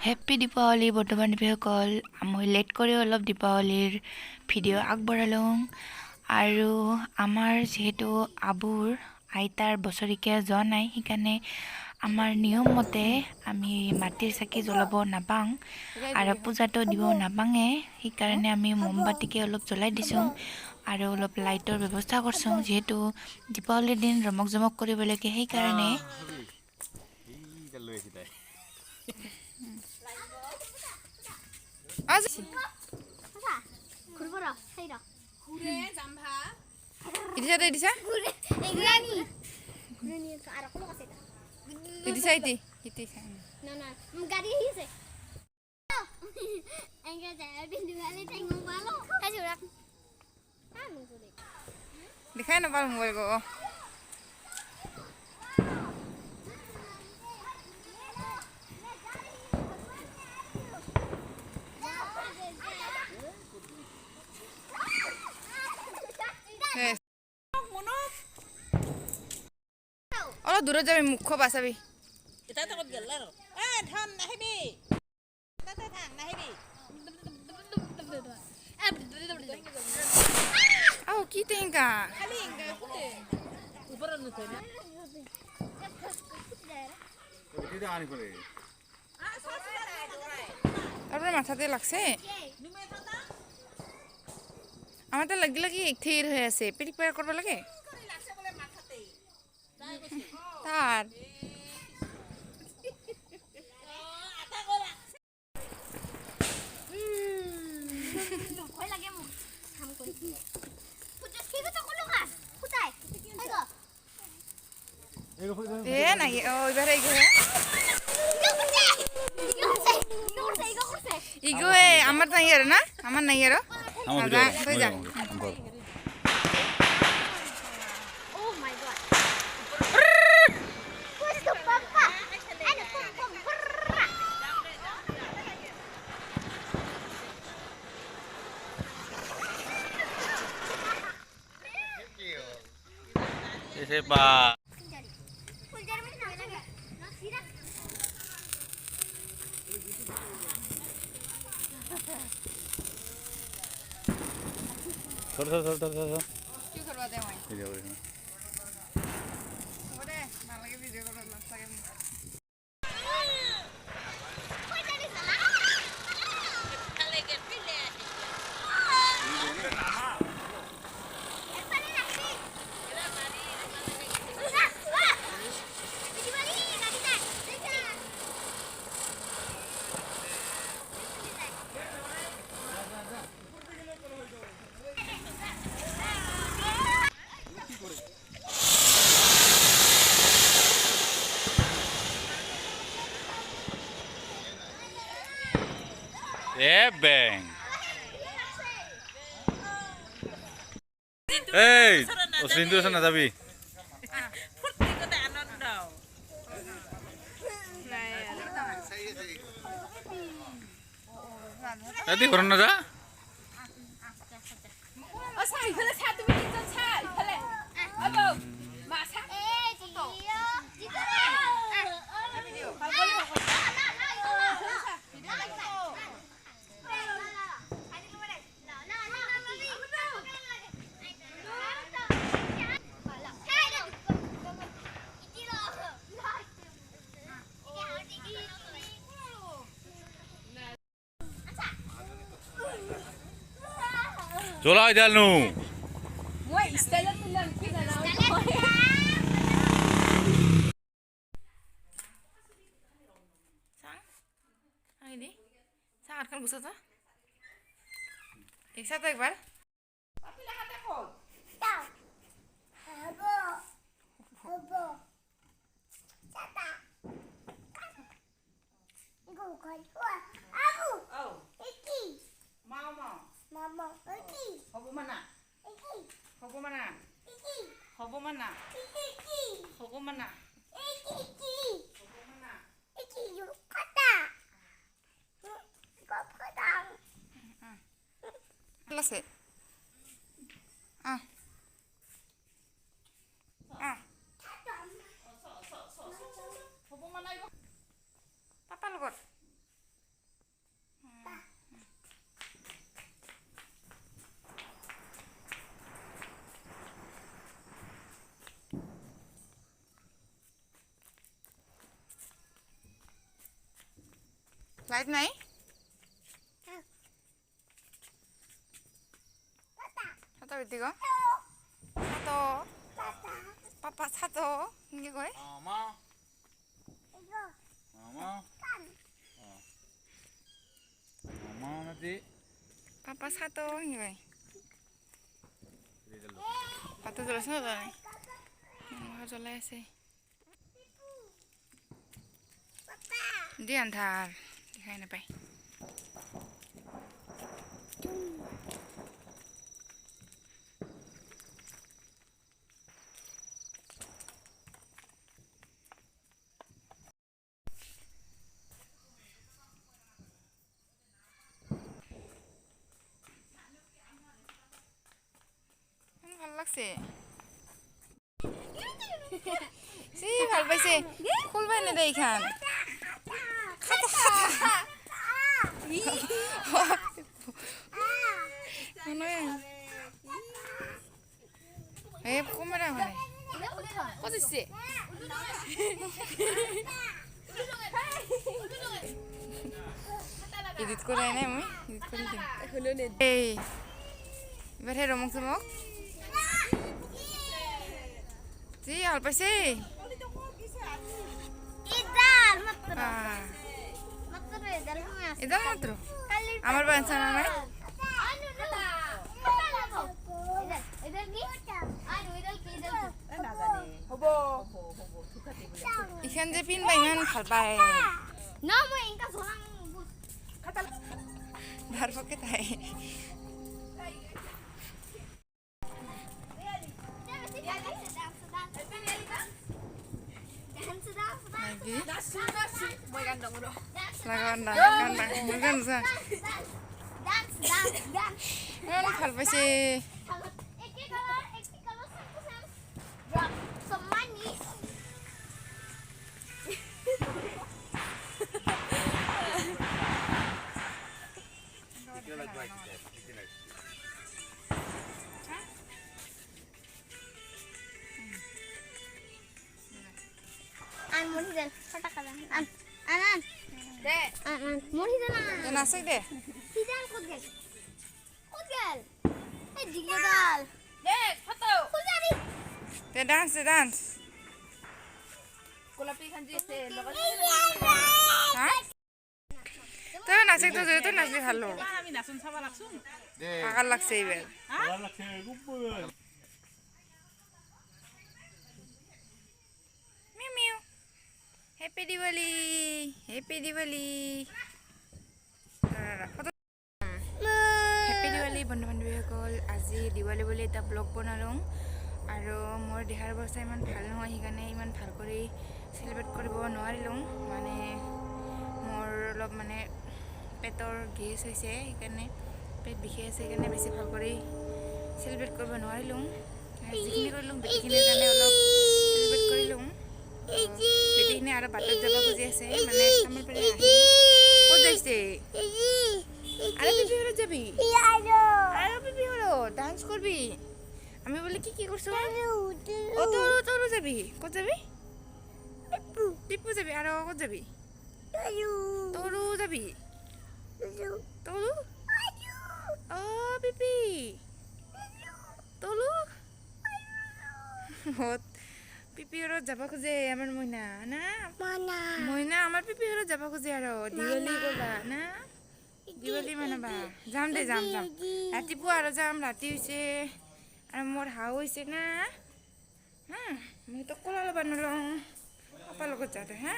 Happy Deepawali বৰ্তমান দীপাৱলীসকল মই late কৰি অলপ দীপাৱলীৰ ভিডিঅ' আগবঢ়ালোঁ আৰু আমাৰ যিহেতু আবুৰ আইতাৰ বছৰেকীয়া যোৱা নাই সেইকাৰণে আমাৰ নিয়ম মতে আমি মাটিৰ চাকি জ্বলাব নাপাওঁ আৰু পূজাটো দিব নাপাঙে সেইকাৰণে আমি মমবাতিকে অলপ জ্বলাই দিছোঁ আৰু অলপ লাইটৰ ব্যৱস্থা কৰিছোঁ যিহেতু দীপাৱলীৰ দিন ৰমক জমক কৰিব লাগে সেইকাৰণে দেখাই নাপালো মোবাইল কো অলপ দূৰত যাবি মুখ বাচাবি আও কি টেঙ্কা তারপরে মাথাতে লাগছে আমার তো লাগি লাগি স্থির হয়ে আছে প্রিপেয়ার করবা লাগে তার এ নাই ও এবারে ইগো আমার নাই আর না আমার নাই আর হয়ে যা Ese pa. Sor. কি করবা দে মই Video করে না। ওরে ভালো লাগে ভিডিও করব লাগে bang. Hey, Osrindu sana যাবি? ফুর্তি করে আনন্দ এদি করন না যা? ও সাই ফেলে ছা তুমি তিনজন ছা ফেলে আবো মা ছা চলাই দেলনু মই স্টাইলত মিলাম কি জানা আইদি সাত খান গুছা তো একসাথে একবার পাপিলা হাতে কো দাও হবো চাটা গো কই আবু ও একি মামা একি হবো মানা একি হবো মানা একি হবো মানা একি হবো মানা একি হবো মানা একি কাটা কপকটা লাসে হবো মানা পাপা লগত লাইট নাই ছাতা বেটি গ ছাত পাপা ছাত কি কয় Mama. Mama. Mama nanti. Papa ছাত কি কয় পাতা জ্বলাইছে না জ্বলাই জ্বলাই আছে দি আন্ধাৰ দেখাই নাপায় ভাল লাগছে সি ভাল পাইছে খুলবাই নেদে এইখান এই কমেৰা মানে কজিছে এডিট কৰাই নাই মই এডিট কৰি দিম এই এবাৰ সেই ৰমক চমক জি ভাল পাইছে এদাল মাত্র আমার বাঞ্ছা না নাই ইখান যে পিনবা ইমান ভাল পায় ধার পকে তাই ভাল পাইছে নাচে দে ডান্স ডান্স তই নাচে তো তুই নাচলি ভালো ভাগার লাগছে এইবার mu mu happy Diwali happy Diwali happy Diwali বন্ধু বান্ধৱীসকল আজি দিৱালী বুলি এটা ব্লগ বনালোঁ আৰু মোৰ দেহাৰ অৱস্থা ইমান ভাল নহয় সেইকাৰণে ইমান ভাল কৰি চেলিব্ৰেট কৰিব নোৱাৰিলোঁ মানে মোৰ অলপ মানে পেটৰ গেছ হৈছে সেইকাৰণে পেট বিষাই আছে সেইকাৰণে বেছি ভাল কৰি চেলিব্ৰেট কৰিব নোৱাৰিলোঁ যিখিনি কৰিলোঁ বেটিখিনিৰ কাৰণে অলপ চেলিব্ৰেট কৰিলোঁ বেটিখিনি আৰু বাটত যাব খুজি আছে মানে আমাৰ পৰা ক'ত যাইছে আরে পিপি হলো যাবি আরে পিপি হলো ডান্স করবি আমি বলি কি করছো ও তোরু তোরু যাবি কত যাবি পিপু যাবি আর কত যাবি তোরু যাবি তোরু ও পিপি তোরু পিপি হলো যাব খুঁজে আমার মইনা না মইনা আমার পিপি হলো যাব খুঁজে আর দিওয়ালি করবা না দিৱালী মানাবা যাম দে যাম যাম ৰাতিপুৱা আৰু যাম ৰাতি হৈছে আৰু মোৰ হাও হৈছে না মই তো কলা ল'ব নোৱাৰোঁ পাপাৰ লগত যাওঁতে হা